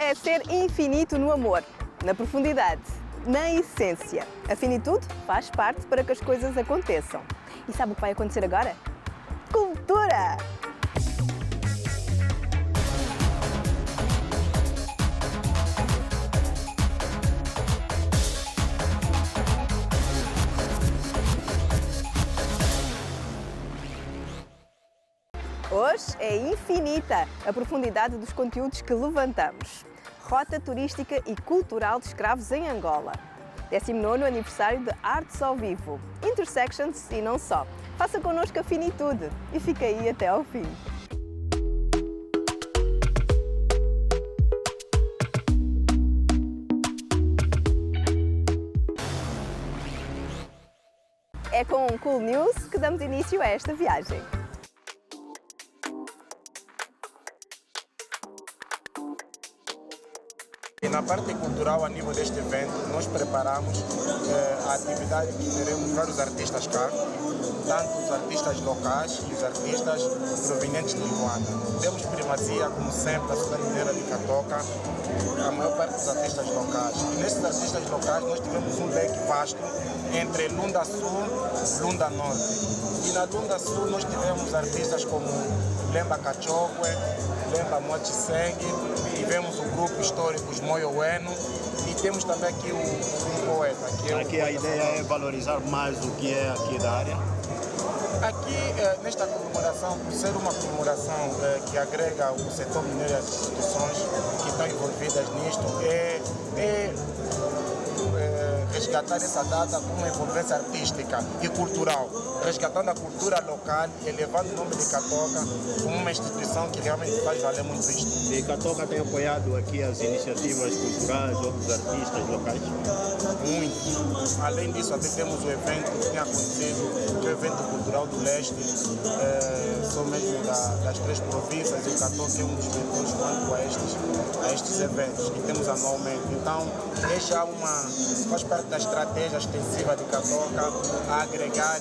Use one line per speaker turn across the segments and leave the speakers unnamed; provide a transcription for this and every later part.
é ser infinito no amor, na profundidade, na essência. A finitude faz parte para que as coisas aconteçam. E sabe o que vai acontecer agora? Cultura! Hoje é infinita a profundidade dos conteúdos que levantamos. Rota turística e cultural de escravos em Angola. 19º aniversário de Artes ao Vivo. Intersections e não só. Faça connosco a finitude e fique aí até ao fim. É com Cool News que damos início a esta viagem.
E na parte cultural, a nível deste evento, nós preparamos a atividade que teremos vários artistas cá, tanto os artistas locais e os artistas provenientes de Luanda. Temos primazia, como sempre, da cidade mineira de Catoca, a maior parte dos artistas locais. E nesses artistas locais nós tivemos um leque vasto entre Lunda Sul e Lunda Norte. E na Lunda Sul nós tivemos artistas como Lemba Kachokwe, Lemba Mochi Sengi, tivemos o grupo histórico Os Moyo Wenu e temos também aqui um poeta.
Aqui a ideia é valorizar mais o que é aqui da área?
Aqui, nesta comemoração, por ser uma comemoração que agrega o setor mineiro e as instituições que estão envolvidas nisto, resgatar essa data com uma envolvência artística e cultural, resgatando a cultura local e elevando o nome de Catoca como uma instituição que realmente faz valer muito isto.
E Catoca tem apoiado aqui as iniciativas culturais, outros artistas locais?
Muito. Além disso, até temos o evento que tem acontecido, que é o evento cultural do Leste, sou mesmo das 3 províncias, e o Catoca é um dos mentores quanto a estes eventos que temos anualmente. Então, faz parte da estratégia extensiva de Catoca a agregar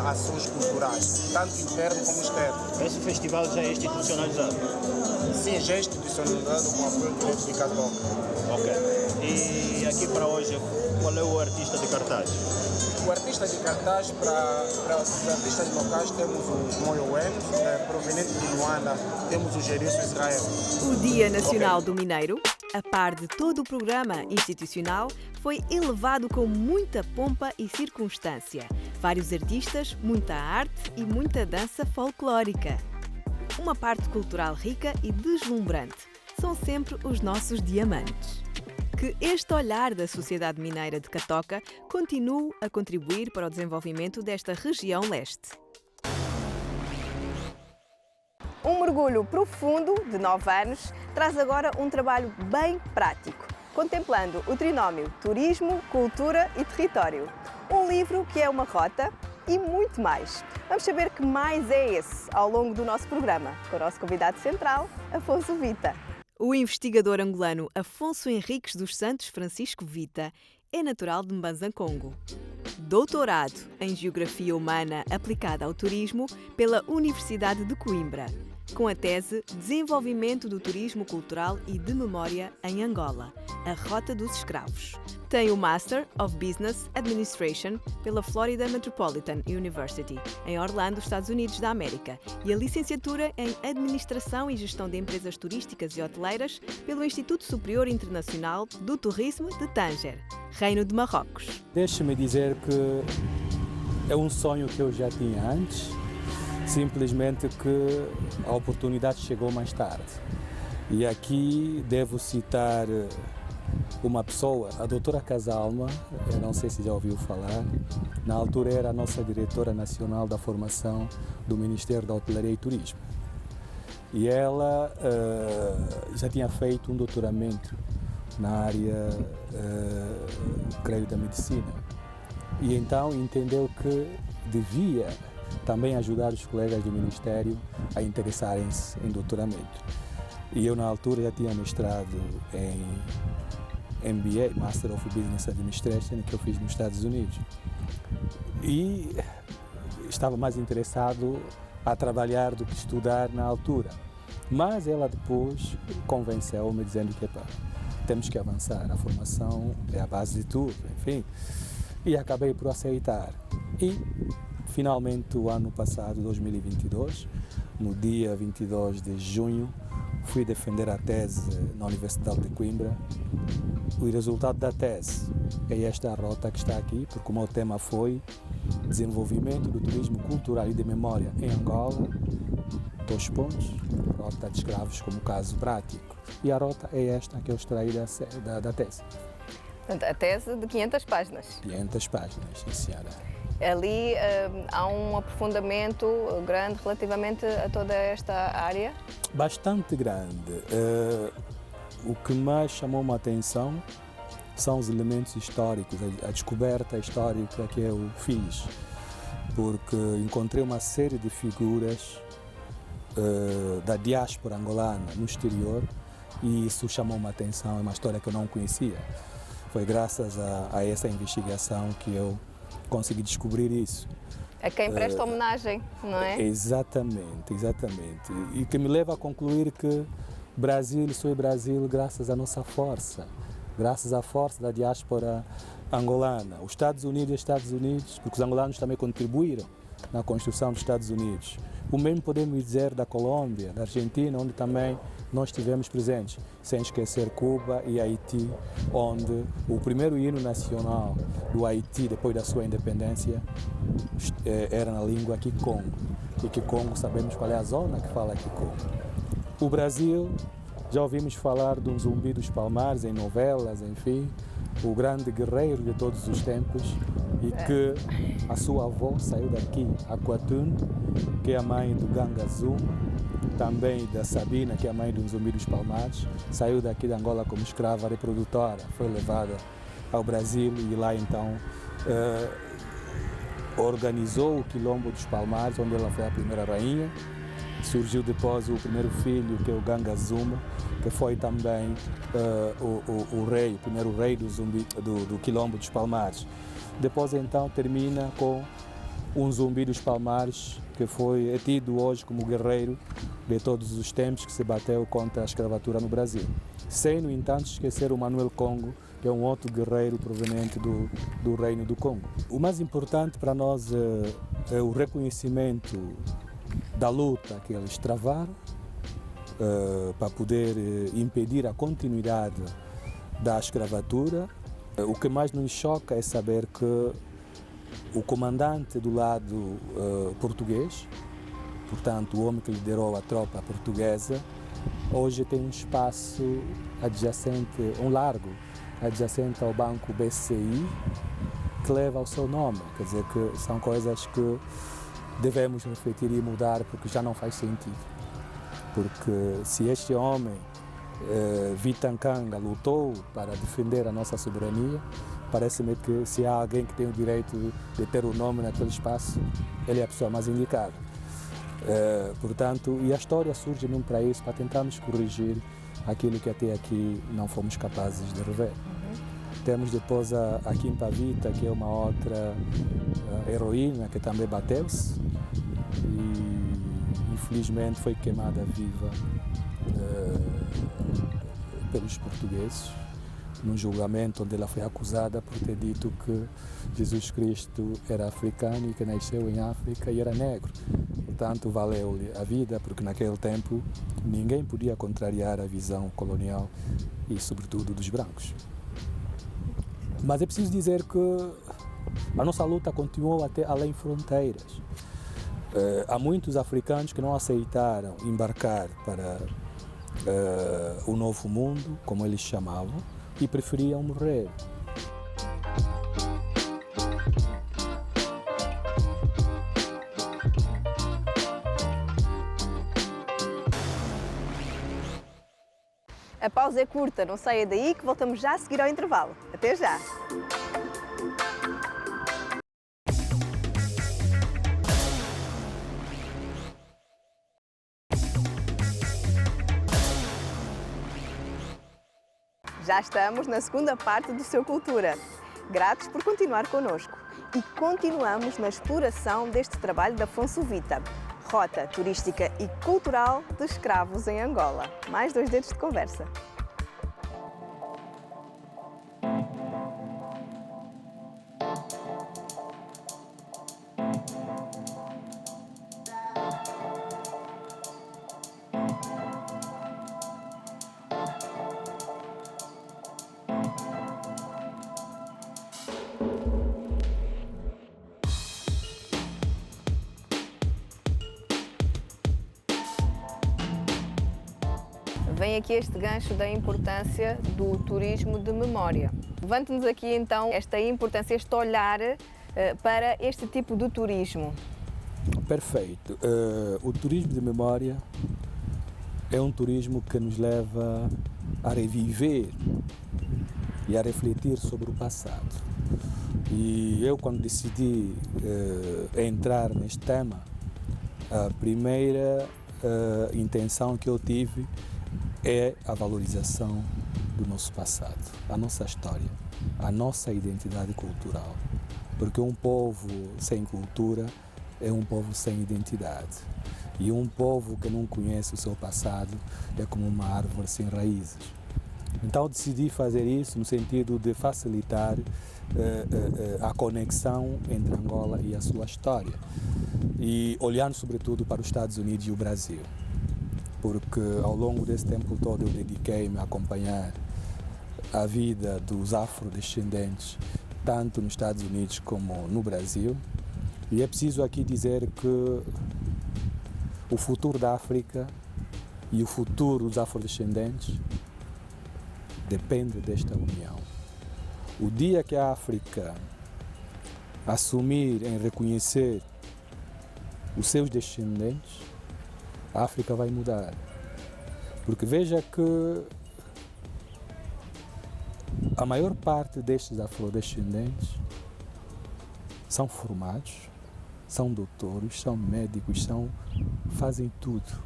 ações culturais, tanto interno como externo.
Esse festival já é institucionalizado?
Sim, já é institucionalizado com o apoio direto de Catoca.
Ok. E aqui para hoje, qual é o artista de cartaz?
O artista de cartaz, para os artistas locais, temos os Moyo Wenu, proveniente de Luanda, temos o Gerício Israel.
O Dia Nacional do Mineiro, a par de todo o programa institucional, foi elevado com muita pompa e circunstância. Vários artistas, muita arte e muita dança folclórica. Uma parte cultural rica e deslumbrante. São sempre os nossos diamantes. Que este olhar da sociedade mineira de Catoca continue a contribuir para o desenvolvimento desta região leste. Um mergulho profundo, de 9 anos, traz agora um trabalho bem prático, contemplando o trinómio Turismo, Cultura e Território. Um livro que é uma rota e muito mais. Vamos saber que mais é esse ao longo do nosso programa, com o nosso convidado central, Afonso Vita. O investigador angolano Afonso Henriques dos Santos Francisco Vita é natural de Mbanza-Congo. Doutorado em Geografia Humana aplicada ao turismo pela Universidade de Coimbra, com a tese Desenvolvimento do Turismo Cultural e de Memória em Angola, a Rota dos Escravos. Tem o Master of Business Administration pela Florida Metropolitan University, em Orlando, Estados Unidos da América, e a licenciatura em Administração e Gestão de Empresas Turísticas e Hoteleiras pelo Instituto Superior Internacional do Turismo de Tanger, Reino de Marrocos.
Deixe-me dizer que é um sonho que eu já tinha antes, simplesmente que a oportunidade chegou mais tarde. E aqui devo citar uma pessoa, a doutora Casalma, eu não sei se já ouviu falar, na altura era a nossa diretora nacional da formação do Ministério da Hotelaria e Turismo. E ela já tinha feito um doutoramento na área, creio, da medicina. E então entendeu que devia também ajudar os colegas do Ministério a interessarem-se em doutoramento. E eu, na altura, já tinha mestrado em MBA, Master of Business Administration, que eu fiz nos Estados Unidos. E estava mais interessado a trabalhar do que estudar na altura. Mas ela depois convenceu-me dizendo que temos que avançar, a formação é a base de tudo, enfim. E acabei por aceitar. E finalmente o ano passado, 2022, no dia 22 de junho, fui defender a tese na Universidade de Coimbra. O resultado da tese é esta rota que está aqui, porque o meu tema foi desenvolvimento do turismo cultural e de memória em Angola, Dois pontos, rota de escravos como caso prático. E a rota é esta que eu extraí da tese.
Portanto, a tese de 500 páginas.
500 páginas, sim senhora.
Ali há um aprofundamento grande relativamente a toda esta área?
Bastante grande. O que mais chamou-me a atenção são os elementos históricos, a descoberta histórica que eu fiz, porque encontrei uma série de figuras da diáspora angolana no exterior e isso chamou-me a atenção, é uma história que eu não conhecia. Foi graças a essa investigação que eu consegui descobrir isso.
A quem presta homenagem, não é?
Exatamente, exatamente. E que me leva a concluir que Brasil só é Brasil graças à nossa força, graças à força da diáspora angolana. Os Estados Unidos, porque os angolanos também contribuíram na construção dos Estados Unidos. O mesmo podemos dizer da Colômbia, da Argentina, onde também nós estivemos presentes, sem esquecer Cuba e Haiti, onde o primeiro hino nacional do Haiti, depois da sua independência, era na língua Kikongo. E Kikongo, sabemos qual é a zona que fala Kikongo. O Brasil, já ouvimos falar de um Zumbi dos Palmares em novelas, enfim, o grande guerreiro de todos os tempos, e que a sua avó saiu daqui, a Quatun, que é a mãe do Ganga Zuma, também da Sabina, que é a mãe do Zumbi dos Palmares, saiu daqui de Angola como escrava reprodutora, foi levada ao Brasil e lá então organizou o Quilombo dos Palmares, onde ela foi a primeira rainha. Surgiu depois o primeiro filho, que é o Ganga Zuma, que foi também o primeiro rei do Quilombo dos Palmares. Depois então termina com um Zumbi dos Palmares, que é tido hoje como guerreiro de todos os tempos, que se bateu contra a escravatura no Brasil. Sem, no entanto, esquecer o Manuel Congo, que é um outro guerreiro proveniente do Reino do Congo. O mais importante para nós é o reconhecimento da luta que eles travaram para poder impedir a continuidade da escravatura. O que mais nos choca é saber que o comandante do lado português, portanto o homem que liderou a tropa portuguesa, hoje tem um espaço adjacente, um largo adjacente ao Banco BCI, que leva o seu nome. Quer dizer que são coisas que devemos refletir e mudar, porque já não faz sentido. Porque se este homem, Vitankanga, lutou para defender a nossa soberania, parece-me que se há alguém que tem o direito de ter o nome naquele espaço, ele é a pessoa mais indicada. Portanto, e a história surge mesmo para isso, para tentarmos corrigir aquilo que até aqui não fomos capazes de rever. Temos depois a Kim Pavita, que é uma outra heroína que também bateu-se e infelizmente foi queimada viva pelos portugueses num julgamento onde ela foi acusada por ter dito que Jesus Cristo era africano e que nasceu em África e era negro. Portanto, valeu-lhe a vida, porque naquele tempo ninguém podia contrariar a visão colonial e, sobretudo, dos brancos. Mas é preciso dizer que a nossa luta continuou até além fronteiras. Há muitos africanos que não aceitaram embarcar para o novo mundo, como eles chamavam, e preferiam morrer.
A pausa é curta, não saia daí que voltamos já a seguir ao intervalo. Até já! Já estamos na segunda parte do Seu Cultura. Gratos por continuar connosco. E continuamos na exploração deste trabalho de Afonso Vita. Rota turística e cultural de escravos em Angola. Mais 2 dedos de conversa. Vem aqui este gancho da importância do turismo de memória. Levante-nos aqui então esta importância, este olhar para este tipo de turismo.
Perfeito. O turismo de memória é um turismo que nos leva a reviver e a refletir sobre o passado. E eu, quando decidi entrar neste tema, a primeira intenção que eu tive é a valorização do nosso passado, a nossa história, a nossa identidade cultural. Porque um povo sem cultura é um povo sem identidade. E um povo que não conhece o seu passado é como uma árvore sem raízes. Então decidi fazer isso no sentido de facilitar a conexão entre Angola e a sua história. E olhando sobretudo para os Estados Unidos e o Brasil. Porque ao longo desse tempo todo eu dediquei-me a acompanhar a vida dos afrodescendentes, tanto nos Estados Unidos como no Brasil. E é preciso aqui dizer que o futuro da África e o futuro dos afrodescendentes depende desta união. O dia que a África assumir em reconhecer os seus descendentes, a África vai mudar. Porque veja que a maior parte destes afrodescendentes são formados, são doutores, são médicos, fazem tudo.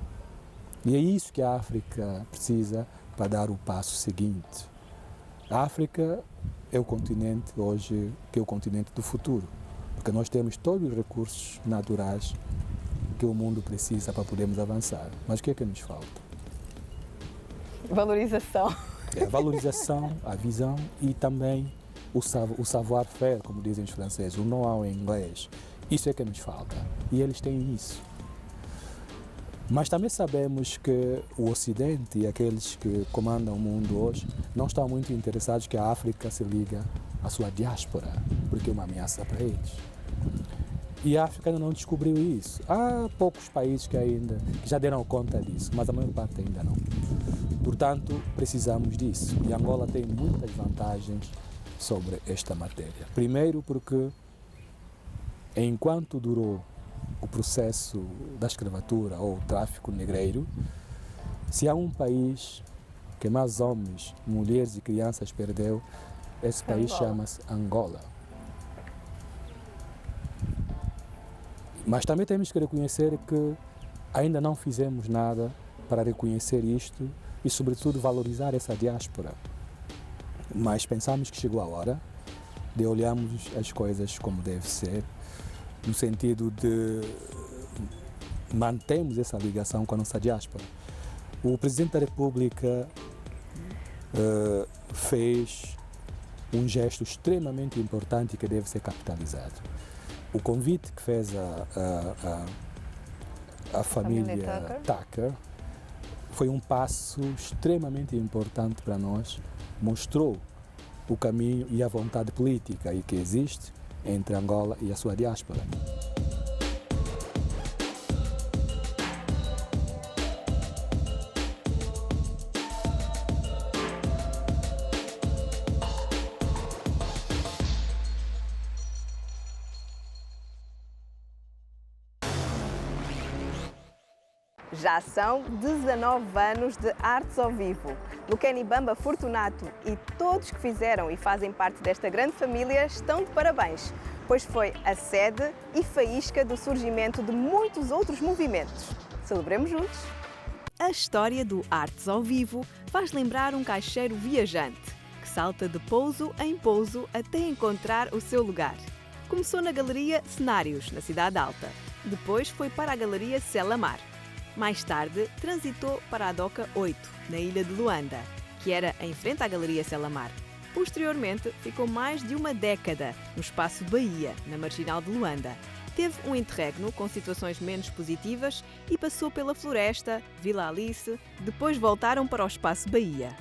E é isso que a África precisa para dar o passo seguinte. A África é o continente hoje que é o continente do futuro, porque nós temos todos os recursos naturais que o mundo precisa para podermos avançar. Mas o que é que nos falta?
Valorização.
É a valorização, a visão e também o savoir-faire, como dizem os franceses, o know-how em inglês. Isso é que nos falta. E eles têm isso. Mas também sabemos que o Ocidente e aqueles que comandam o mundo hoje não estão muito interessados que a África se ligue à sua diáspora, porque é uma ameaça para eles. E a África ainda não descobriu isso. Há poucos países que já deram conta disso, mas a maior parte ainda não. Portanto, precisamos disso. E Angola tem muitas vantagens sobre esta matéria. Primeiro porque, enquanto durou o processo da escravatura ou o tráfico negreiro, se há um país que mais homens, mulheres e crianças perdeu, esse país chama-se Angola. Mas também temos que reconhecer que ainda não fizemos nada para reconhecer isto e, sobretudo, valorizar essa diáspora. Mas pensamos que chegou a hora de olharmos as coisas como deve ser, no sentido de mantermos essa ligação com a nossa diáspora. O Presidente da República fez um gesto extremamente importante que deve ser capitalizado. O convite que fez a família Tucker foi um passo extremamente importante para nós, mostrou o caminho e a vontade política que existe entre Angola e a sua diáspora.
Já são 19 anos de Artes ao Vivo. Luqueni Bamba Fortunato e todos que fizeram e fazem parte desta grande família estão de parabéns, pois foi a sede e faísca do surgimento de muitos outros movimentos. Celebremos juntos! A história do Artes ao Vivo faz lembrar um caixeiro viajante que salta de pouso em pouso até encontrar o seu lugar. Começou na Galeria Cenários, na Cidade Alta. Depois foi para a Galeria Selamar. Mais tarde, transitou para a Doca 8, na ilha de Luanda, que era em frente à Galeria Selamar. Posteriormente, ficou mais de uma década no Espaço Bahia, na Marginal de Luanda. Teve um interregno com situações menos positivas e passou pela Floresta, Vila Alice, depois voltaram para o Espaço Bahia.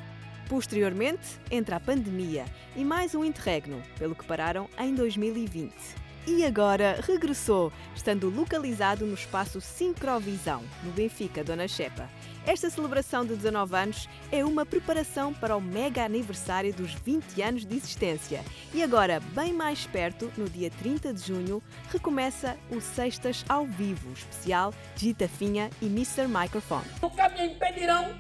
Posteriormente, entra a pandemia e mais um interregno, pelo que pararam em 2020. E agora regressou, estando localizado no espaço Sincrovisão, no Benfica, Dona Chepa. Esta celebração de 19 anos é uma preparação para o mega aniversário dos 20 anos de existência. E agora, bem mais perto, no dia 30 de junho, recomeça o Sextas ao Vivo, especial Gita Finha e Mr. Microphone.
Nunca me impedirão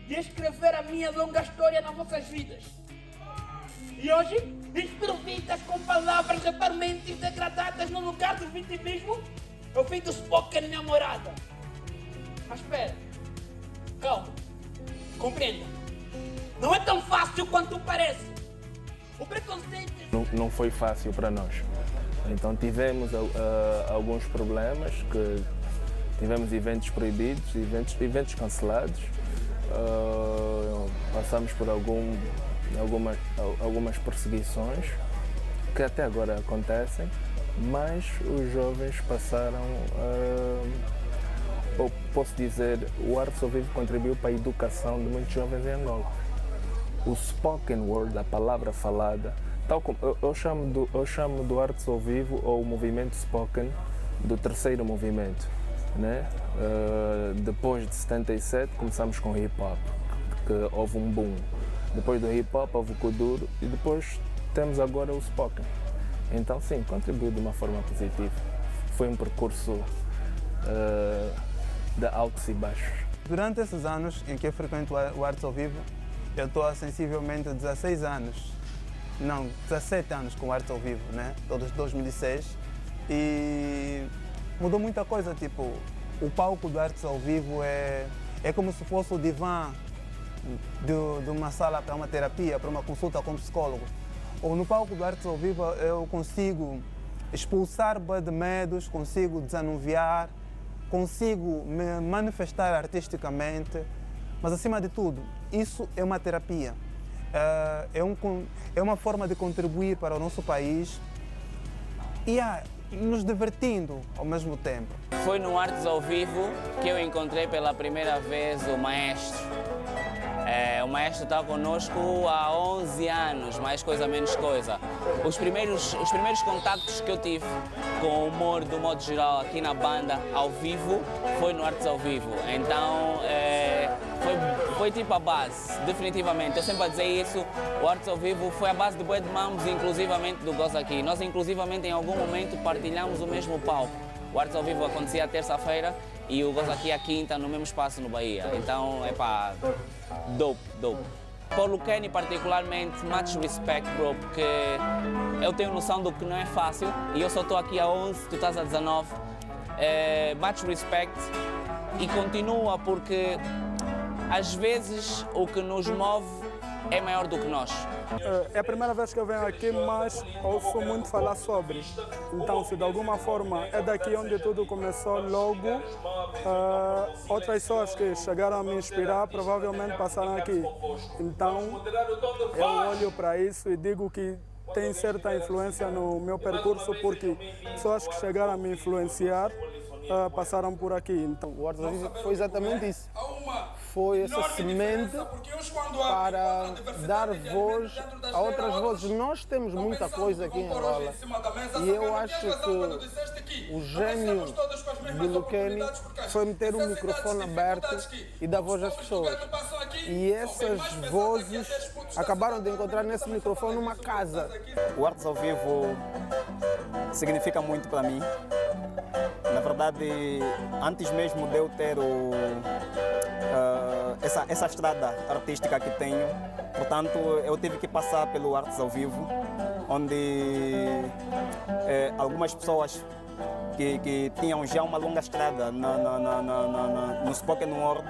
de escrever a minha longa história nas vossas vidas. E hoje, inspiro vidas com palavras totalmente degradadas no lugar do vitimismo. Eu vim do spoken namorada. Mas espera, calma, compreenda. Não é tão fácil quanto parece. O preconceito...
Não foi fácil para nós. Então tivemos alguns problemas, que tivemos eventos proibidos, eventos cancelados. Passamos por algumas perseguições que até agora acontecem, mas os jovens passaram, posso dizer, o Artes ao Vivo contribuiu para a educação de muitos jovens em Angola. O spoken word, a palavra falada, tal como eu chamo do Artes ao Vivo ou o movimento spoken do terceiro movimento, né? Depois de 77 começamos com hip hop, que houve um boom. Depois do hip hop houve o kuduro e depois temos agora o spoken. Então sim, contribuiu de uma forma positiva. Foi um percurso de altos e baixos.
Durante esses anos em que eu frequento o Artes ao Vivo, eu estou há sensivelmente 17 anos com o Artes ao Vivo, né? Desde 2006. E mudou muita coisa, tipo, o palco do Artes ao Vivo é como se fosse o divã de uma sala para uma terapia, para uma consulta com um psicólogo. Ou no palco do Artes ao Vivo eu consigo expulsar de medos, consigo desanuviar, consigo me manifestar artisticamente, mas acima de tudo, isso é uma terapia. É uma forma de contribuir para o nosso país e nos divertindo ao mesmo tempo.
Foi no Artes ao Vivo que eu encontrei pela primeira vez o maestro. O maestro está conosco há 11 anos, mais coisa, menos coisa. Os primeiros contactos que eu tive com o humor, do modo geral, aqui na banda, ao vivo, foi no Artes ao Vivo. Então, foi tipo a base, definitivamente. Eu sempre a dizer isso, o Artes ao Vivo foi a base de Bué de Mamos, inclusivamente do Goza aqui. Nós, inclusivamente, em algum momento, partilhamos o mesmo palco. O Artes ao Vivo acontecia terça-feira e o Goza aqui à quinta, no mesmo espaço no Bahia. Então, dope. Paulo Kenny, particularmente, much respect, bro, porque eu tenho noção do que não é fácil e eu só estou aqui há 11, tu estás a 19. Much respect e continua porque às vezes o que nos move é maior do que nós.
É a primeira vez que eu venho aqui, mas ouço muito falar sobre. Então, se de alguma forma é daqui onde tudo começou logo, outras pessoas que chegaram a me inspirar provavelmente passaram aqui. Então, eu olho para isso e digo que tem certa influência no meu percurso, porque pessoas que chegaram a me influenciar passaram por aqui. Então,
o Artes ao Vivo foi exatamente isso. Foi essa semente para dar voz a outras vozes. Nós temos muita coisa aqui em Angola e eu acho que o gênio de Luqueni foi meter um microfone aberto e dar voz às pessoas. E essas vozes acabaram de encontrar nesse microfone uma casa.
O Artes ao Vivo significa muito para mim. Na verdade, antes mesmo de eu ter essa estrada artística que tenho, portanto, eu tive que passar pelo Artes ao Vivo, onde algumas pessoas que tinham já uma longa estrada no spoken word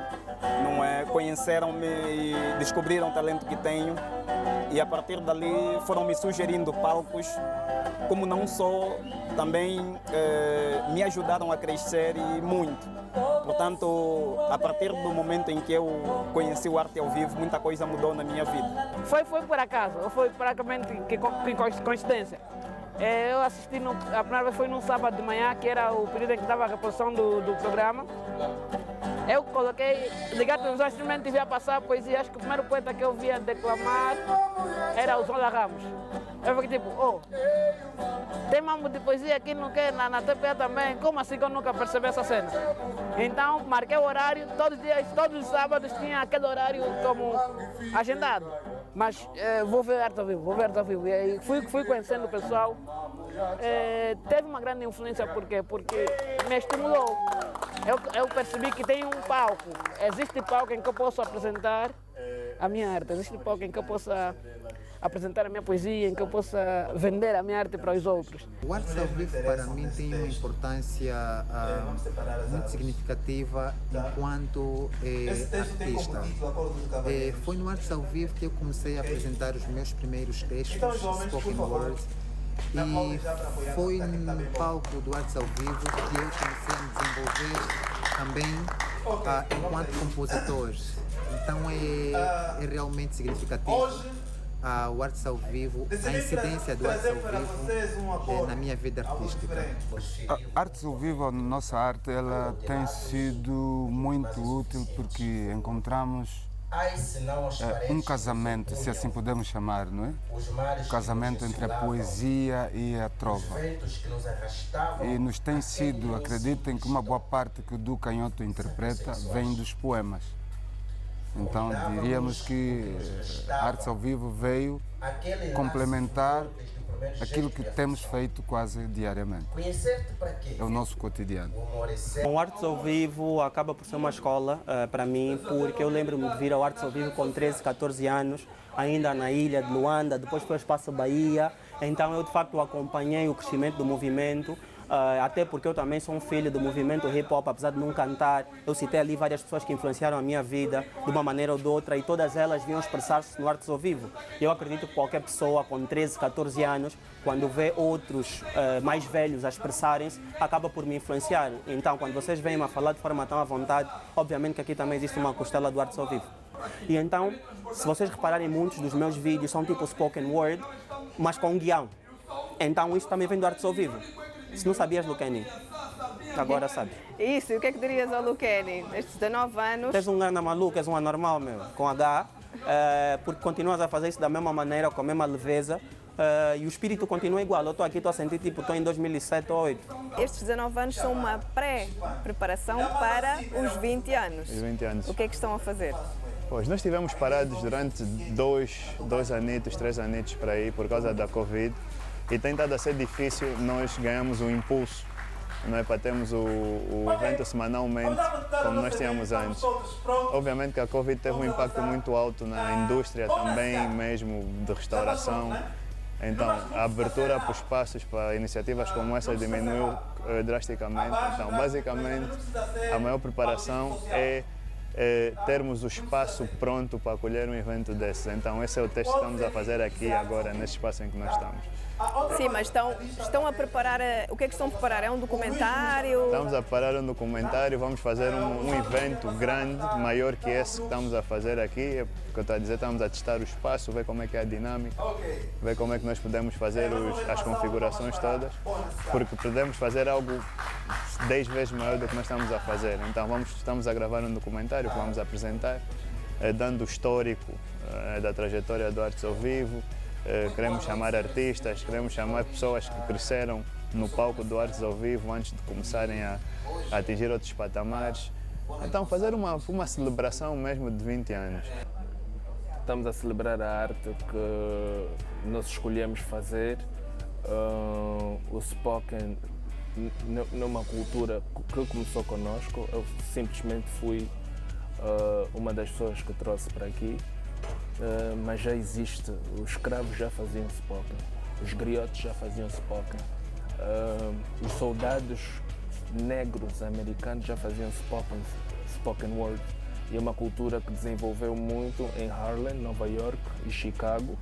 não é? Conheceram-me e descobriram o talento que tenho e a partir dali foram me sugerindo palcos, como não só, também me ajudaram a crescer e muito. Portanto, a partir do momento em que eu conheci o Arte ao Vivo, muita coisa mudou na minha vida.
Foi por acaso, foi praticamente que coincidência. Eu assisti, a primeira vez foi num sábado de manhã, que era o período em que estava a reposição do programa. Eu coloquei, liguei a televisão, simplesmente via passar a poesia. Acho que o primeiro poeta que eu via declamar era o Zola Ramos. Eu fiquei tipo, tem mambo de poesia aqui na TPA também, como assim que eu nunca percebi essa cena? Então marquei o horário, todos os sábados tinha aquele horário como agendado. Mas vou ver arte ao vivo. E aí fui conhecendo o pessoal. Teve uma grande influência porque me estimulou. Eu percebi que tem um palco. Existe palco em que eu posso apresentar a minha arte. Existe palco em que eu possa apresentar a minha poesia, em que eu possa vender a minha arte para os outros.
O Artes ao Vivo para mim tem uma importância muito significativa enquanto artista. Foi no Artes ao Vivo que eu comecei a apresentar os meus primeiros textos, spoken word, e foi no palco do Artes ao Vivo que eu comecei a me desenvolver também enquanto compositor. Então é realmente significativo. O Artes ao Vivo, a incidência do Artes ao Vivo na minha vida artística.
A Artes ao Vivo, a nossa arte, ela tem sido muito útil porque encontramos um casamento, se assim podemos chamar, não é? Um casamento entre a poesia e a trova. E nos tem sido, acreditem que uma boa parte que o Du Canhoto interpreta vem dos poemas. Então diríamos que a Artes ao Vivo veio complementar aquilo que temos feito quase diariamente. É o nosso cotidiano.
O Artes ao Vivo acaba por ser uma escola para mim, porque eu lembro-me de vir ao Artes ao Vivo com 13, 14 anos, ainda na ilha de Luanda, depois foi ao Espaço Bahia. Então eu de facto acompanhei o crescimento do movimento. Até porque eu também sou um filho do movimento hip-hop, apesar de não cantar. Eu citei ali várias pessoas que influenciaram a minha vida de uma maneira ou de outra e todas elas vinham expressar-se no Artes ao Vivo. Eu acredito que qualquer pessoa com 13, 14 anos, quando vê outros mais velhos a expressarem-se, acaba por me influenciar. Então, quando vocês vêm a falar de forma tão à vontade, obviamente que aqui também existe uma costela do Artes ao Vivo. E então, se vocês repararem, muitos dos meus vídeos são tipo spoken word, mas com guião. Então, isso também vem do Artes ao Vivo. Se não sabias, Luqueni, agora sabes.
Isso, e o que é que dirias ao Luqueni, nestes 19 anos?
Tu és um ganda maluco, és um anormal, meu, com H, porque continuas a fazer isso da mesma maneira, com a mesma leveza, e o espírito continua igual. Eu estou aqui, estou a sentir tipo, estou em 2007 ou 2008.
Estes 19 anos são uma pré-preparação para os 20 anos.
Os 20 anos.
O que é que estão a fazer?
Pois, nós estivemos parados durante dois anitos, 3 anitos para aí, por causa da Covid. E tem estado a ser difícil, nós ganhamos um impulso, não é, para termos o evento semanalmente, como nós tínhamos antes. Obviamente que a Covid teve um impacto muito alto na indústria também, mesmo de restauração. Então, a abertura para os espaços para iniciativas como essa diminuiu drasticamente. Então, basicamente, a maior preparação é termos o espaço pronto para acolher um evento desses. Então, esse é o teste que estamos a fazer aqui agora, nesse espaço em que nós estamos.
Sim, mas estão a preparar, o que é que estão a preparar? É um documentário?
Estamos a preparar um documentário, vamos fazer um evento grande, maior que esse que estamos a fazer aqui. É porque eu estou a dizer, estamos a testar o espaço, ver como é que é a dinâmica, ver como é que nós podemos fazer as configurações todas, porque podemos fazer algo 10 vezes maior do que nós estamos a fazer. Então estamos a gravar um documentário que vamos apresentar, dando o histórico da trajetória do Artes ao Vivo. Queremos chamar artistas, queremos chamar pessoas que cresceram no palco do Artes ao Vivo antes de começarem a atingir outros patamares. Então fazer uma celebração mesmo de 20 anos.
Estamos a celebrar a arte que nós escolhemos fazer, o spoken numa cultura que começou connosco. Eu simplesmente fui uma das pessoas que trouxe para aqui. Mas já existe, os escravos já faziam spoken, os griotes já faziam spoken, os soldados negros americanos já faziam spoken word. E é uma cultura que desenvolveu muito em Harlem, Nova York e Chicago,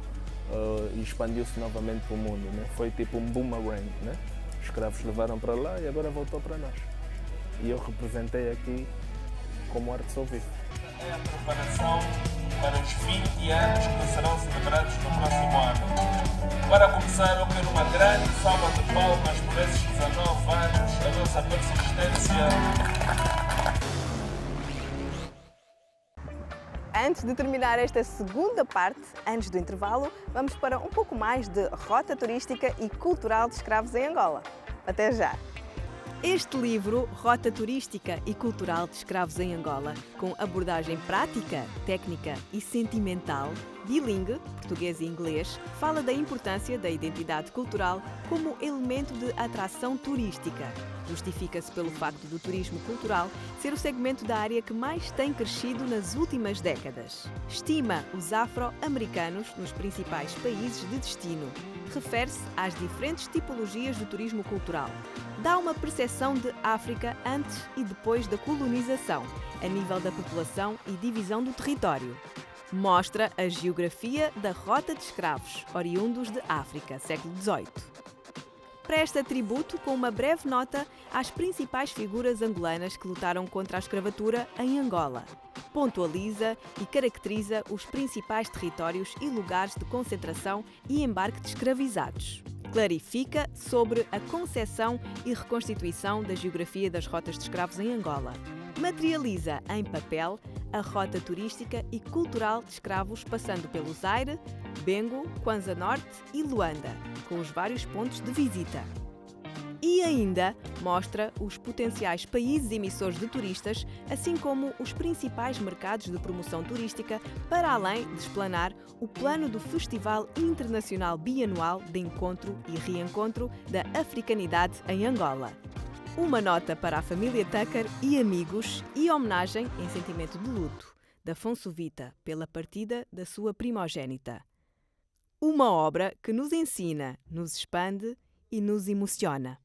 e expandiu-se novamente para o mundo, né? Foi tipo um boomerang, né? Os escravos levaram para lá e agora voltou para nós. E eu representei aqui como Artes ao Vivo.
É a preparação para os 20 anos que serão celebrados no próximo ano. Para começar, eu quero uma grande salva de palmas por esses 19 anos, a nossa persistência.
Antes de terminar esta segunda parte, antes do intervalo, vamos para um pouco mais de rota turística e cultural de escravos em Angola. Até já! Este livro, Rota Turística e Cultural de Escravos em Angola, com abordagem prática, técnica e sentimental, bilingue, português e inglês, fala da importância da identidade cultural como elemento de atração turística. Justifica-se pelo facto do turismo cultural ser o segmento da área que mais tem crescido nas últimas décadas. Estima os afro-americanos nos principais países de destino. Refere-se às diferentes tipologias do turismo cultural. Dá uma percepção de África antes e depois da colonização, a nível da população e divisão do território. Mostra a geografia da rota de escravos, oriundos de África, século XVIII. Presta tributo com uma breve nota às principais figuras angolanas que lutaram contra a escravatura em Angola. Pontualiza e caracteriza os principais territórios e lugares de concentração e embarque de escravizados. Clarifica sobre a concepção e reconstituição da geografia das rotas de escravos em Angola. Materializa em papel a rota turística e cultural de escravos passando pelo Zaire, Bengo, Kwanza Norte e Luanda, com os vários pontos de visita. E ainda mostra os potenciais países emissores de turistas, assim como os principais mercados de promoção turística, para além de explanar o plano do Festival Internacional Bianual de Encontro e Reencontro da Africanidade em Angola. Uma nota para a família Tucker e amigos e homenagem em sentimento de luto de Afonso Vita pela partida da sua primogênita. Uma obra que nos ensina, nos expande e nos emociona.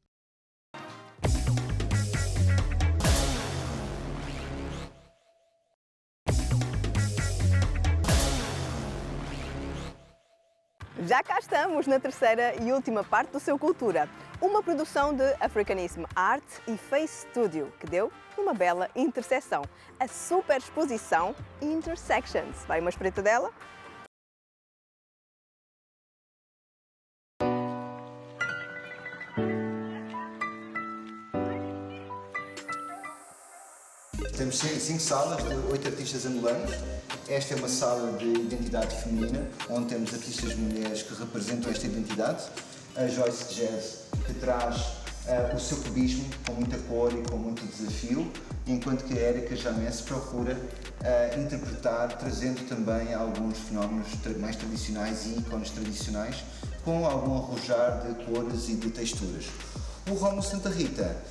Já cá estamos na terceira e última parte do Seu Cultura, uma produção de Africanism Art e Face Studio, que deu uma bela interseção, a super exposição Intersections. Vai uma espreita dela?
Temos 5 salas de 8 artistas angolanos. Esta é uma sala de identidade feminina, onde temos artistas mulheres que representam esta identidade. A Joyce Jazz, que traz o seu cubismo com muita cor e com muito desafio, enquanto que a Erika Jamés procura interpretar, trazendo também alguns fenómenos mais tradicionais e ícones tradicionais, com algum arrojar de cores e de texturas. O Rómulo Santa Rita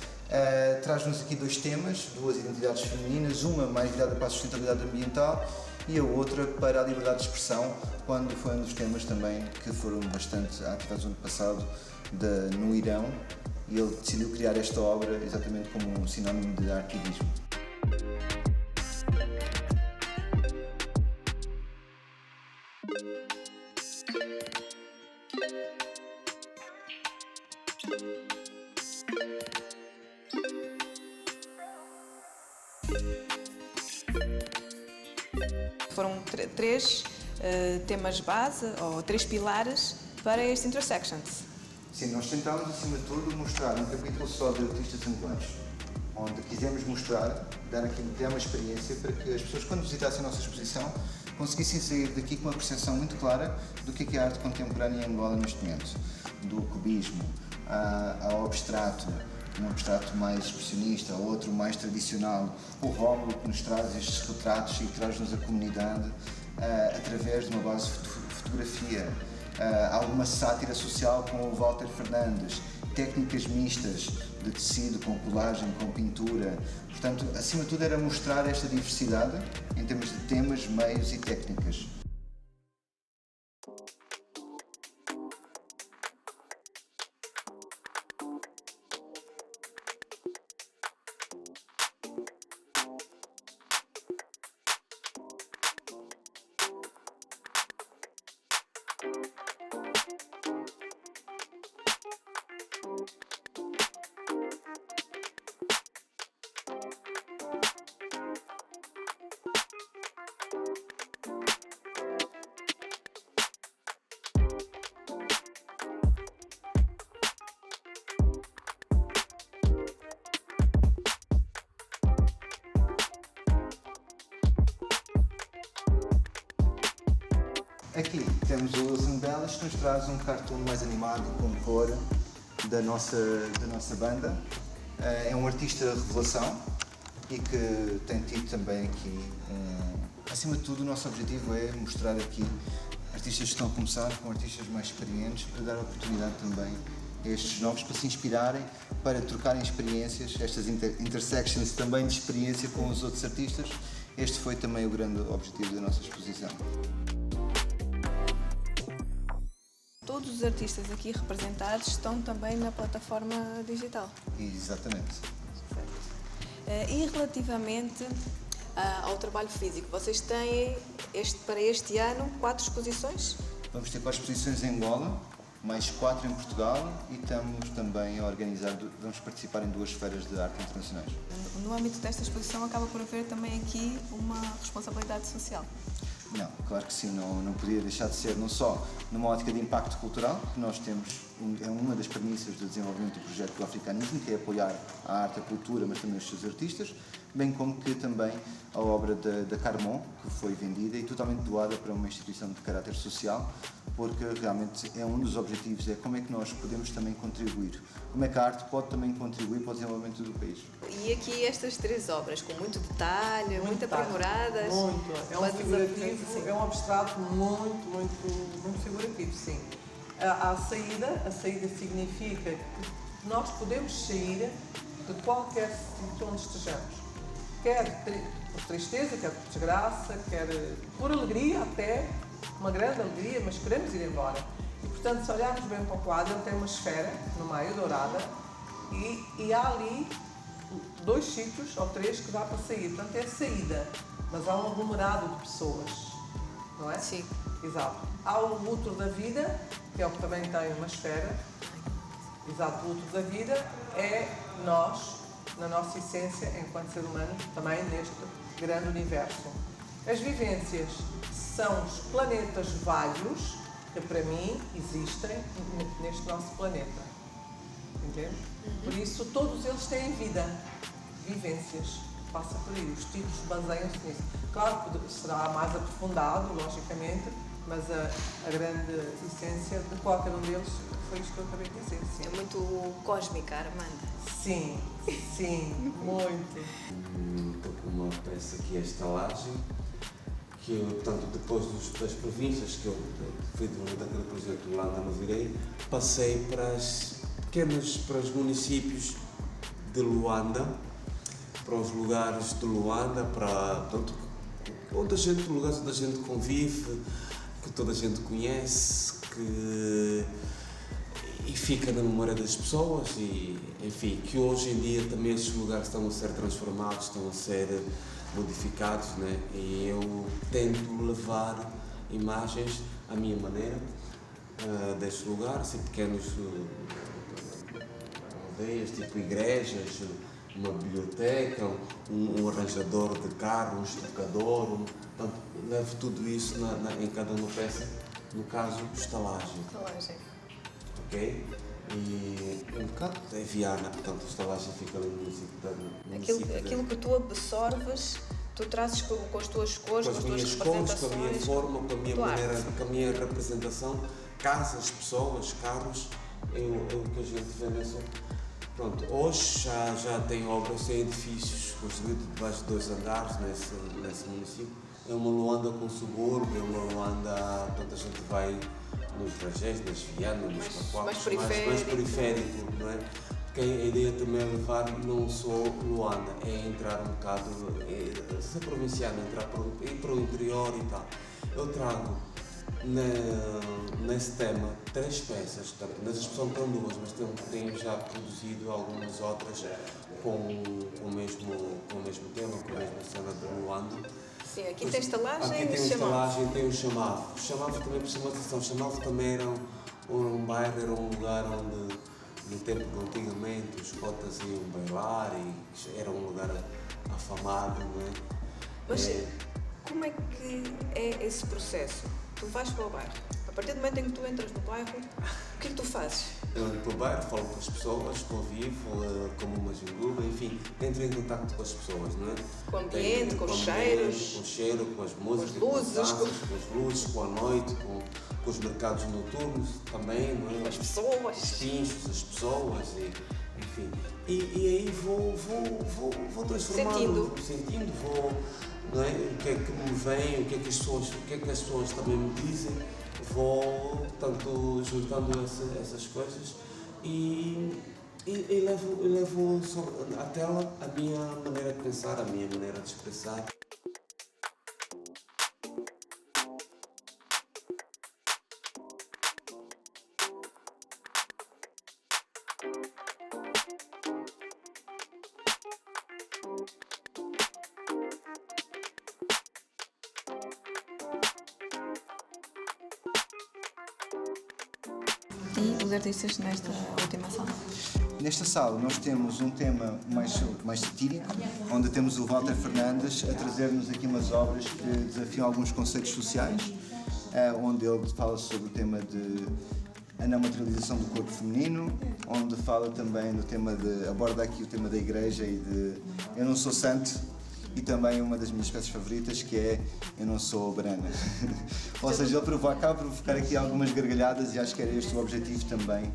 traz-nos aqui 2 temas, 2 identidades femininas, uma mais virada para a sustentabilidade ambiental e a outra para a liberdade de expressão, quando foi um dos temas também que foram bastante ativados no ano passado no Irão, e ele decidiu criar esta obra exatamente como um sinónimo de ativismo.
Foram 3 temas base, ou 3 pilares, para este Intersections.
Sim, nós tentámos, acima de tudo, mostrar um capítulo só de artistas angolanos, onde quisemos mostrar, dar aqui uma experiência para que as pessoas, quando visitassem a nossa exposição, conseguissem sair daqui com uma percepção muito clara do que é a arte contemporânea em Angola neste momento. Do cubismo ao abstrato, um abstrato mais expressionista, outro mais tradicional, o Rómulo que nos traz estes retratos e que traz-nos a comunidade através de uma base de fotografia, alguma sátira social com o Walter Fernandes, técnicas mistas de tecido com colagem, com pintura. Portanto, acima de tudo era mostrar esta diversidade em termos de temas, meios e técnicas. Aqui temos o Wilson Bellas, que nos traz um cartoon mais animado, com cor, da nossa banda. É um artista revelação e que tem tido também aqui, acima de tudo, o nosso objetivo é mostrar aqui artistas que estão a começar com artistas mais experientes, para dar oportunidade também a estes novos para se inspirarem, para trocarem experiências, estas intersections também de experiência com os outros artistas. Este foi também o grande objetivo da nossa exposição.
Todos os artistas aqui representados estão também na plataforma digital.
Exatamente.
E relativamente ao trabalho físico, vocês têm para este ano 4 exposições?
Vamos ter 4 exposições em Angola, mais 4 em Portugal e estamos também a organizar, vamos participar em 2 feiras de arte internacionais.
No âmbito desta exposição acaba por haver também aqui uma responsabilidade social.
Não, claro que sim, não podia deixar de ser, não só numa ótica de impacto cultural, que nós temos, é uma das premissas do desenvolvimento do projeto do Africanismo, que é apoiar a arte, a cultura, mas também os seus artistas, bem como que também a obra da Carmon, que foi vendida e totalmente doada para uma instituição de caráter social, porque realmente é um dos objetivos, é como é que nós podemos também contribuir, como é que a arte pode também contribuir para o desenvolvimento do país.
E aqui estas 3 obras, com muito detalhe, muito aprimoradas.
Muito, é um figurativo, é um abstrato muito figurativo, sim. A saída significa que nós podemos sair de qualquer sítio onde estejamos. Quer por tristeza, quer por desgraça, quer por alegria até, uma grande alegria, mas queremos ir embora. E, portanto, se olharmos bem para o quadro, ele tem uma esfera no meio, dourada, e há ali 2 sítios ou 3 que dá para sair. Portanto, é saída, mas há um aglomerado de pessoas, não é?
Sim.
Exato. Há o útero da vida, que é o que também tem uma esfera. Exato, o útero da vida é nós, na nossa essência, enquanto ser humano, também neste grande universo. As vivências são os planetas vários que, para mim, existem neste nosso planeta. Entende? Por isso, todos eles têm vida, vivências. Passa por aí. Os títulos baseiam-se nisso. Claro que será mais aprofundado, logicamente, mas a grande essência de qualquer um deles foi isto que eu acabei de dizer. Sim.
É muito cósmica, Armanda.
Sim, muito.
Estou com uma peça que é a estalagem, que eu, portanto, depois das províncias que eu fui daquele projeto lá na Novirei, passei para os municípios de Luanda, para os lugares de Luanda, lugares onde a gente convive, que toda a gente conhece, e fica na memória das pessoas e, enfim, que hoje em dia também esses lugares estão a ser transformados, estão a ser modificados, né? E eu tento levar imagens à minha maneira destes lugares, assim, pequenos aldeias, tipo igrejas, uma biblioteca, um arranjador de carro, um estocador, portanto, levo tudo isso em cada uma peça, no caso, estalagem. Ok? E um bocado é Viana, portanto, a estalagem fica ali no município.
Aquilo que tu absorves, tu trazes com as tuas cores,
com as minhas cores, com a minha forma, com a minha maneira, com a minha representação, casas, pessoas, carros, é o que a gente vê nessa. Pronto, hoje já tem obras, tem edifícios construídos debaixo de 2 andares nesse município. É uma Luanda com subúrbio, é uma Luanda, portanto, a gente vai nos Rangés, nas Vianas, nos Papuacos, mais periférico, não é? Porque a ideia também é levar não só Luanda, é entrar um bocado, ser provinciano, ir para o interior e tal. Eu trago nesse tema 3 peças, na exposição estão 2, mas tenho já produzido algumas outras com o mesmo tema, com a mesma cena de Luanda.
Sim, aqui tem estalagem
e tem estalagem, tem o Chamado. O Chamado também me chamou a atenção. O Chamado também era um bairro, era um lugar onde, no tempo de antigamente, os cotas iam bailar e era um lugar afamado, não é?
Mas como é que é esse processo? Tu vais para o bairro. A partir do momento em que tu entras no bairro, o que é que tu fazes?
Primeiro falo com as pessoas, convivo, como uma juruba, enfim, entro em contato com as pessoas, não é?
Com o ambiente, com os cheiros.
Com o cheiro, com as músicas,
com as luzes,
com as luzes, com a noite, com os mercados noturnos também, não é?
Com as pessoas.
Os pinchos, as pessoas, enfim. E aí vou transformando, sentindo, vou, não é? O que é que me vem, o que é que as pessoas também me dizem. Vou, portanto, juntando essas coisas e levo à tela a minha maneira de pensar, a minha maneira de expressar.
E os artistas nesta última sala?
Nesta sala nós temos um tema mais satírico, onde temos o Walter Fernandes a trazer-nos aqui umas obras que desafiam alguns conceitos sociais, onde ele fala sobre o tema de a não materialização do corpo feminino, onde fala também do tema aborda aqui o tema da igreja e de eu não sou santo, e também uma das minhas peças favoritas, que é Eu Não Sou Banana. Ou seja, ele acaba por provocar aqui algumas gargalhadas e acho que era este o objetivo também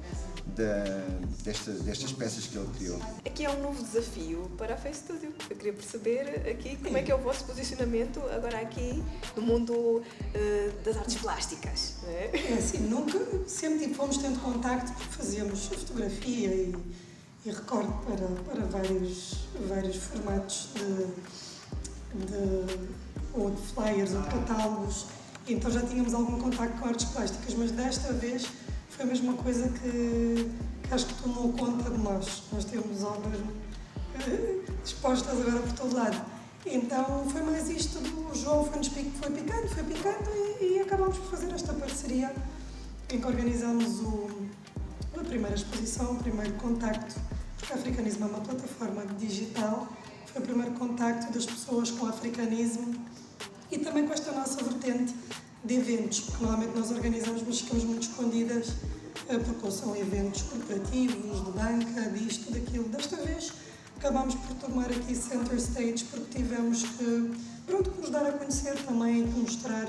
destas peças que ele criou.
Aqui é um novo desafio para a Face Studio. Eu queria perceber aqui como é que é o vosso posicionamento agora aqui no mundo das artes plásticas. Não é?
É assim, sempre fomos tendo contacto porque fazíamos fotografia e recorte para vários formatos ou de flyers ou de catálogos, então já tínhamos algum contacto com artes plásticas, mas desta vez foi a mesma coisa que acho que tomou conta de nós. Nós temos obras dispostas agora por todo lado. Então foi mais isto do João foi picando e acabámos por fazer esta parceria em que organizámos a primeira exposição, o primeiro contacto, porque o Africanismo é uma plataforma digital. Foi o primeiro contacto das pessoas com o africanismo e também com esta nossa vertente de eventos, porque normalmente nós organizamos, mas ficamos muito escondidas, porque são eventos corporativos, de banca, disto, daquilo. Desta vez acabámos por tomar aqui center stage, porque tivemos que nos dar a conhecer também e mostrar.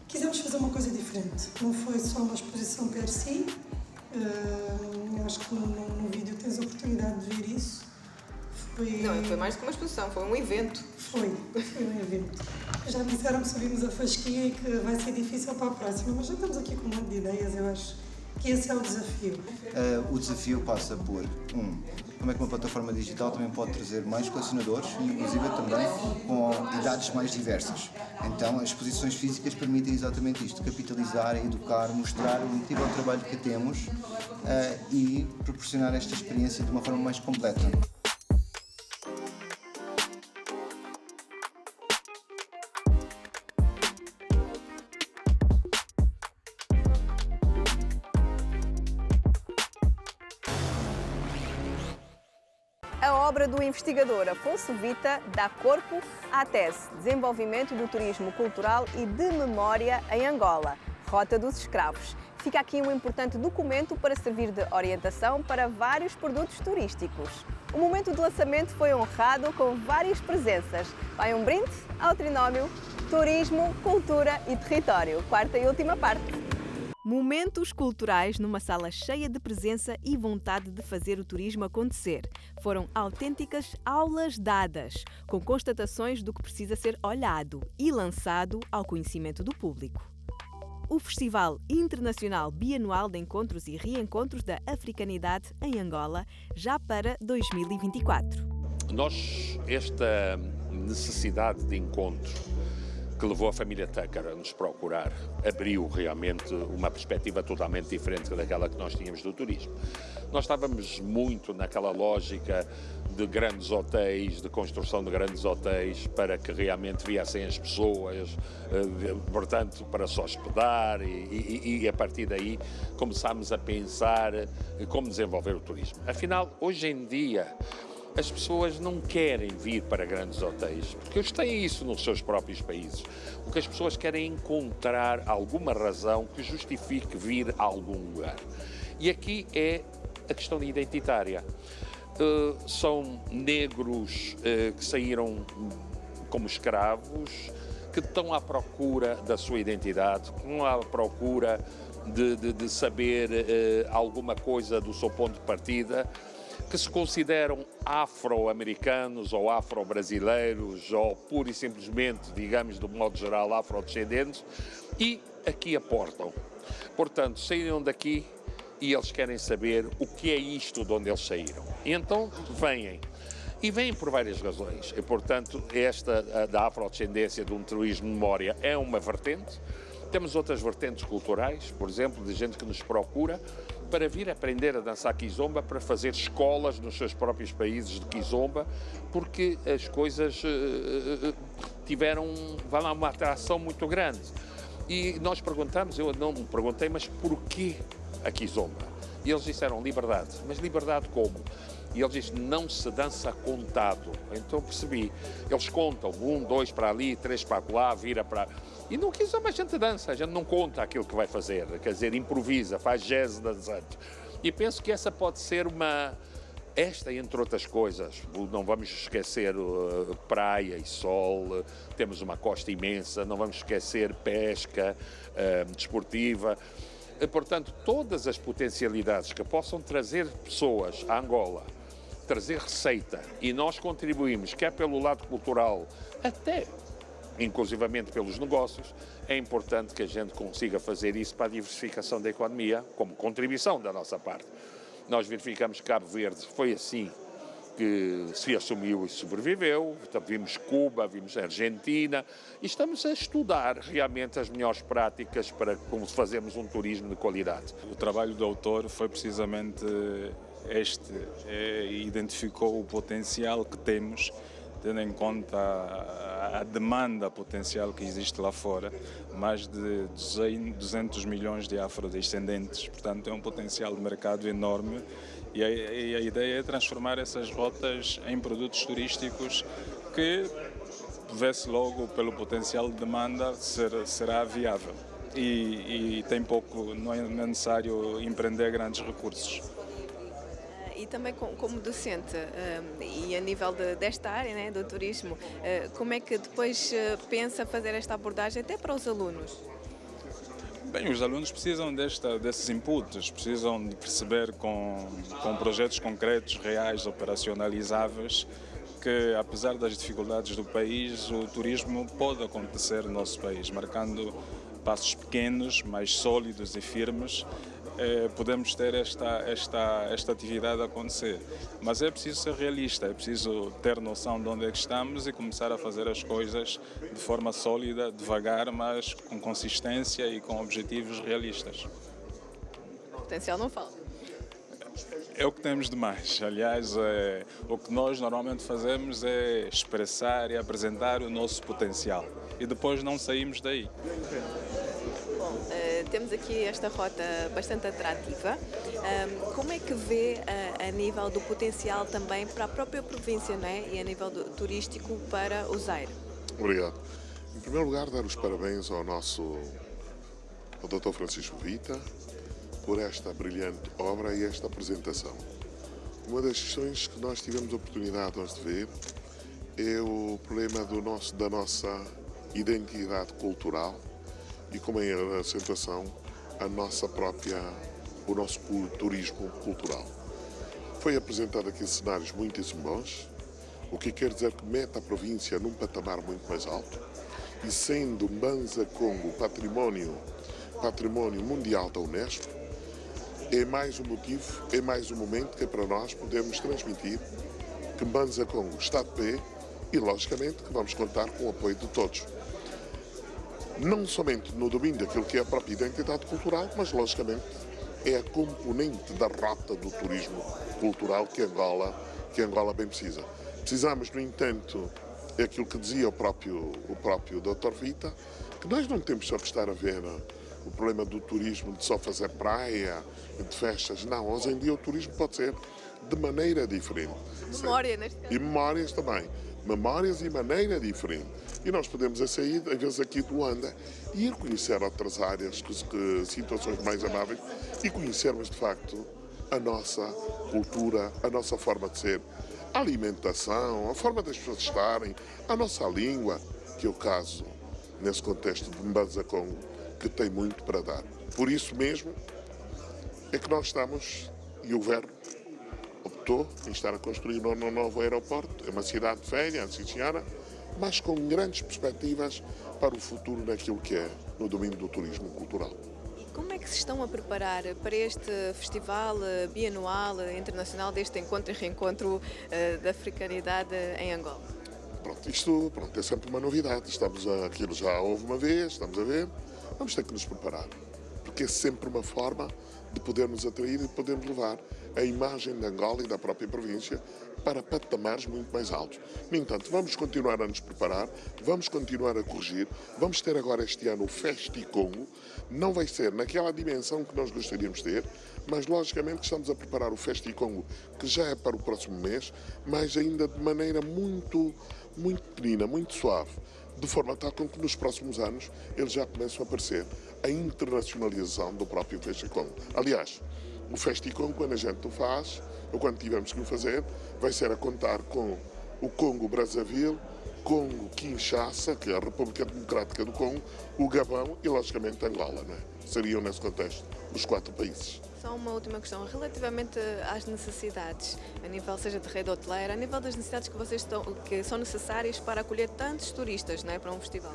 Quisemos fazer uma coisa diferente, não foi só uma exposição per si, acho que no vídeo tens a oportunidade de ver isso.
Não, foi mais do que uma exposição, foi um evento.
Foi um evento. Já me disseram que subimos a fasquia e que vai ser difícil para a próxima, mas já estamos aqui com um monte de ideias, eu acho que esse é o desafio.
O desafio passa por, como é que uma plataforma digital também pode trazer mais colecionadores, inclusive também com idades mais diversas. Então, as exposições físicas permitem exatamente isto, capitalizar, educar, mostrar o incrível trabalho que temos e proporcionar esta experiência de uma forma mais completa.
A obra do investigador Afonso Vita dá corpo à tese Desenvolvimento do Turismo Cultural e de Memória em Angola, Rota dos Escravos. Fica aqui um importante documento para servir de orientação para vários produtos turísticos. O momento de lançamento foi honrado com várias presenças. Vai um brinde ao trinómio Turismo, Cultura e Território. Quarta e última parte. Momentos culturais numa sala cheia de presença e vontade de fazer o turismo acontecer. Foram autênticas aulas dadas, com constatações do que precisa ser olhado e lançado ao conhecimento do público. O Festival Internacional Bianual de Encontros e Reencontros da Africanidade em Angola, já para 2024.
Esta necessidade de encontro que levou a família Tucker a nos procurar, abriu realmente uma perspectiva totalmente diferente daquela que nós tínhamos do turismo. Nós estávamos muito naquela lógica de grandes hotéis, de construção de grandes hotéis, para que realmente viessem as pessoas, portanto, para se hospedar e a partir daí começámos a pensar como desenvolver o turismo. Afinal, hoje em dia, as pessoas não querem vir para grandes hotéis, porque eles têm isso nos seus próprios países. O que as pessoas querem é encontrar alguma razão que justifique vir a algum lugar. E aqui é a questão identitária. São negros que saíram como escravos, que estão à procura da sua identidade, que estão à procura de saber alguma coisa do seu ponto de partida, que se consideram afro-americanos ou afro-brasileiros ou pura e simplesmente, digamos, do modo geral, afrodescendentes, e aqui aportam. Portanto, saíram daqui e eles querem saber o que é isto de onde eles saíram. E então vêm. E vêm por várias razões. E, portanto, esta da afrodescendência de um turismo de memória é uma vertente. Temos outras vertentes culturais, por exemplo, de gente que nos procura para vir aprender a dançar kizomba, para fazer escolas nos seus próprios países de kizomba, porque as coisas tiveram uma atração muito grande. E nós perguntamos, eu não me perguntei, mas porquê a kizomba? E eles disseram liberdade. Mas liberdade como? E eles dizem, não se dança contado. Então percebi, eles contam, 1, 2 para ali, 3 para lá, vira para... E no kizomba a gente dança, a gente não conta aquilo que vai fazer, quer dizer, improvisa, faz jazz dançante. E penso que essa pode ser esta, entre outras coisas, não vamos esquecer praia e sol, temos uma costa imensa, não vamos esquecer pesca desportiva. Portanto, todas as potencialidades que possam trazer pessoas à Angola, trazer receita, e nós contribuímos, quer pelo lado cultural, até inclusivamente pelos negócios, é importante que a gente consiga fazer isso para a diversificação da economia, como contribuição da nossa parte. Nós verificamos que Cabo Verde foi assim que se assumiu e sobreviveu, vimos Cuba, vimos Argentina, e estamos a estudar realmente as melhores práticas para como fazermos um turismo de qualidade.
O trabalho do autor foi precisamente identificou o potencial que temos, tendo em conta a demanda potencial que existe lá fora, mais de 200 milhões de afrodescendentes, portanto é um potencial de mercado enorme e a ideia é transformar essas rotas em produtos turísticos que, vê-se logo pelo potencial de demanda, será viável e tem pouco, não é necessário empreender grandes recursos.
E também como docente e a nível desta área, né, do turismo, como é que depois pensa fazer esta abordagem até para os alunos?
Bem, os alunos precisam desses inputs, precisam de perceber com projetos concretos, reais, operacionalizáveis, que apesar das dificuldades do país, o turismo pode acontecer no nosso país, marcando passos pequenos, mais sólidos e firmes. Podemos ter esta atividade a acontecer. Mas é preciso ser realista, é preciso ter noção de onde é que estamos e começar a fazer as coisas de forma sólida, devagar, mas com consistência e com objetivos realistas.
O potencial não falta.
É o que temos de mais. Aliás, o que nós normalmente fazemos é expressar e apresentar o nosso potencial. E depois não saímos daí.
Temos aqui esta rota bastante atrativa. Como é que vê a nível do potencial também para a própria província, não é? E a nível turístico para o Zaire?
Obrigado. Em primeiro lugar, dar os parabéns ao Dr. Francisco Vita por esta brilhante obra e esta apresentação. Uma das questões que nós tivemos a oportunidade hoje de ver é o problema da nossa identidade cultural e, como é a acentuação, o nosso turismo cultural. Foi apresentado aqui cenários muitíssimo bons, o que quer dizer que mete a província num patamar muito mais alto, e sendo Mbanza Congo património mundial da Unesco, é mais um motivo, é mais um momento que é para nós podermos transmitir que Mbanza Congo está de pé e, logicamente, que vamos contar com o apoio de todos. Não somente no domínio daquilo que é a própria identidade cultural, mas, logicamente, é a componente da rota do turismo cultural que Angola bem precisa. Precisamos, no entanto, é aquilo que dizia o próprio Dr. Vita, que nós não temos só que estar a ver o problema do turismo de só fazer praia, de festas. Não, hoje em dia o turismo pode ser de maneira diferente.
Memória, neste caso.
E memórias também. memórias e maneira diferente. E nós podemos sair, às vezes, aqui de Luanda e ir conhecer outras áreas, situações mais amáveis e conhecermos, de facto, a nossa cultura, a nossa forma de ser, a alimentação, a forma das pessoas estarem, a nossa língua, que é o caso, nesse contexto de Mbanza Congo, que tem muito para dar. Por isso mesmo é que nós estamos, e o governo optou em estar a construir um novo aeroporto. É uma cidade velha, anciana, mas com grandes perspectivas para o futuro naquilo que é no domínio do turismo cultural.
Como é que se estão a preparar para este festival bianual internacional, deste encontro e reencontro da africanidade em Angola?
Isto é sempre uma novidade. Aquilo já houve uma vez, estamos a ver. Vamos ter que nos preparar, porque é sempre uma forma de podermos atrair e de podermos levar a imagem de Angola e da própria província para patamares muito mais altos. No entanto, vamos continuar a nos preparar, vamos continuar a corrigir, vamos ter agora este ano o FestiCongo. Não vai ser naquela dimensão que nós gostaríamos de ter, mas logicamente estamos a preparar o FestiCongo, que já é para o próximo mês, mas ainda de maneira muito pequenina, muito suave, de forma tal com que nos próximos anos eles já começam a aparecer a internacionalização do próprio FestiCongo. Aliás, o FestiCongo, quando a gente o faz, ou quando tivermos que o fazer, vai ser a contar com o Congo-Brazzaville, Congo-Kinshasa, que é a República Democrática do Congo, o Gabão e, logicamente, Angola, não é? Seriam, nesse contexto, os 4 países.
Só uma última questão, relativamente às necessidades, a nível seja de rede hoteleira, a nível das necessidades que são necessárias para acolher tantos turistas, não é, para um festival?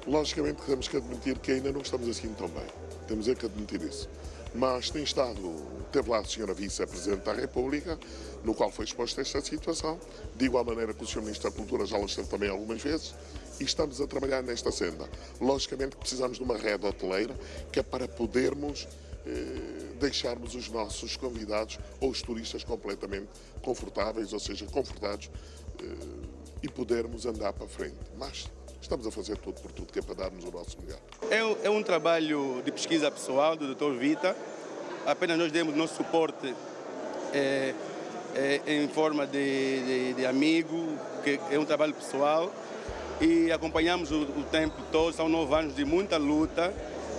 Logicamente que temos que admitir que ainda não estamos assim tão bem. Temos que admitir isso. Mas teve lá a senhora Vice-Presidente da República, no qual foi exposta esta situação, de igual maneira que o Sr. Ministro da Cultura já lá esteve também algumas vezes, e estamos a trabalhar nesta senda. Logicamente que precisamos de uma rede hoteleira, que é para podermos deixarmos os nossos convidados ou os turistas completamente confortáveis, ou seja, confortados, e podermos andar para frente. Mas estamos a fazer tudo por tudo, que é para darmos o nosso melhor.
É um trabalho de pesquisa pessoal do Dr. Vita. Apenas nós demos nosso suporte em forma de amigo, que é um trabalho pessoal. E acompanhamos o tempo todo, são 9 anos de muita luta.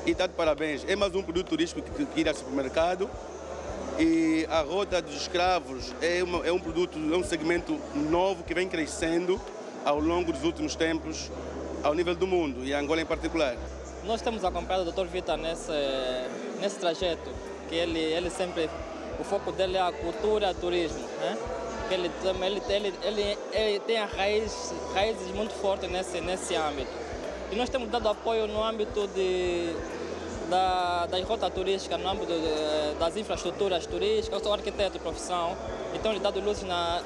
E está de parabéns. É mais um produto turístico que irá ao supermercado. E a Rota dos Escravos é um produto, é um segmento novo que vem crescendo ao longo dos últimos tempos, ao nível do mundo e Angola em particular.
Nós temos acompanhado o Dr. Vita nesse trajeto, que ele sempre, o foco dele é a cultura, o turismo, né? Que ele tem raízes muito fortes nesse âmbito. E nós temos dado apoio no âmbito das rotas turísticas, no âmbito das infraestruturas turísticas. Eu sou arquiteto de profissão, então ele dá luz nas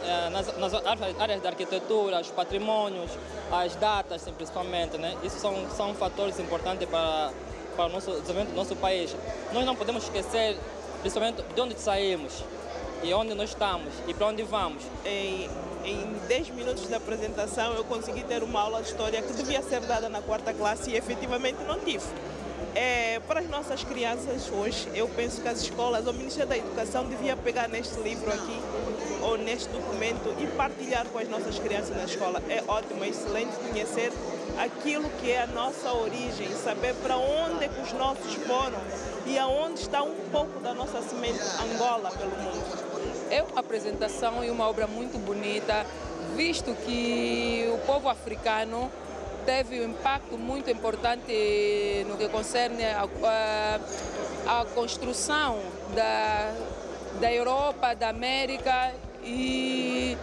áreas da arquitetura, os patrimônios, as datas, principalmente, né? Isso são fatores importantes para o desenvolvimento do nosso país. Nós não podemos esquecer, principalmente, de onde saímos e onde nós estamos e para onde vamos.
Em 10 minutos da apresentação eu consegui ter uma aula de história que devia ser dada na 4ª classe e efetivamente não tive. Para as nossas crianças hoje, eu penso que as escolas, o Ministério da Educação devia pegar neste livro aqui ou neste documento e partilhar com as nossas crianças na escola. É ótimo, é excelente conhecer aquilo que é a nossa origem, saber para onde é que os nossos foram e aonde está um pouco da nossa semente Angola pelo mundo.
É uma apresentação e uma obra muito bonita, visto que o povo africano teve um impacto muito importante no que concerne a construção da Europa, da América, e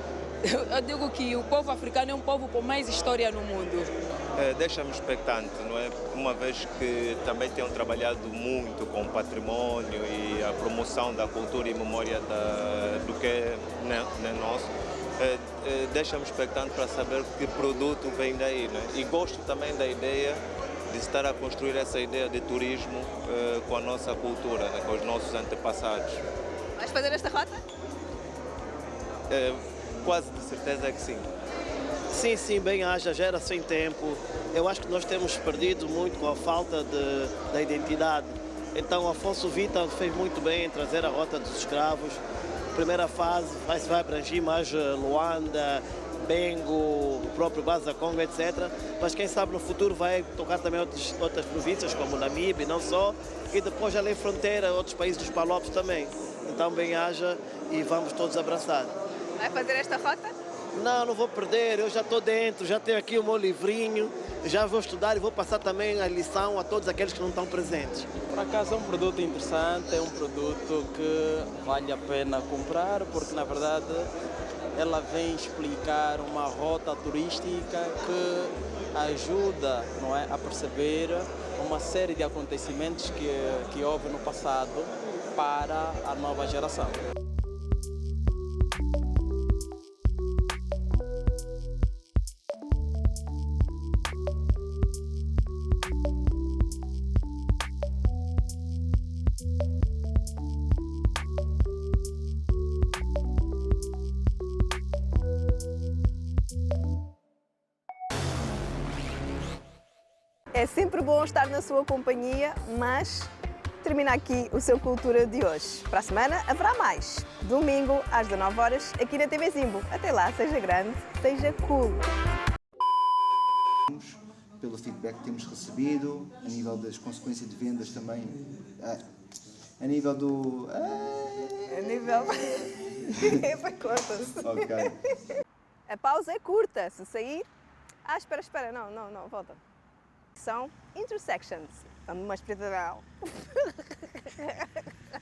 eu digo que o povo africano é um povo com mais história no mundo.
Deixa-me expectante, não é? Uma vez que também tenham trabalhado muito com o património e a promoção da cultura e memória do que é nosso, deixa-me expectante para saber que produto vem daí, não é? E gosto também da ideia de estar a construir essa ideia de turismo com a nossa cultura, né? Com os nossos antepassados.
Vais fazer esta rota?
Quase de certeza que sim.
Sim, bem haja, já era sem tempo. Eu acho que nós temos perdido muito com a falta da identidade. Então, Afonso Vita fez muito bem em trazer a Rota dos Escravos. Primeira fase vai abranger mais Luanda, Bengo, o próprio Baza Congo, etc. Mas quem sabe no futuro vai tocar também outras províncias, como Namibe, e não só, e depois além fronteira, outros países dos Palopes também. Então bem-aja e vamos todos abraçar.
Vai fazer esta rota?
Não vou perder, eu já estou dentro, já tenho aqui o meu livrinho, já vou estudar e vou passar também a lição a todos aqueles que não estão presentes.
Por acaso é um produto interessante, é um produto que vale a pena comprar, porque na verdade ela vem explicar uma rota turística que ajuda, não é, a perceber uma série de acontecimentos que houve no passado para a nova geração.
É sempre bom estar na sua companhia, mas termina aqui o seu Cultura de hoje. Para a semana haverá mais. Domingo, às 19 horas, aqui na TV Zimbo. Até lá, seja grande, seja cool.
Pelo feedback que temos recebido, a nível das consequências de vendas também, a nível do...
A nível... Essa conta-se.
Ok.
A pausa é curta, se sair... espera, não, volta. São intersections. Vamos uma espreitada.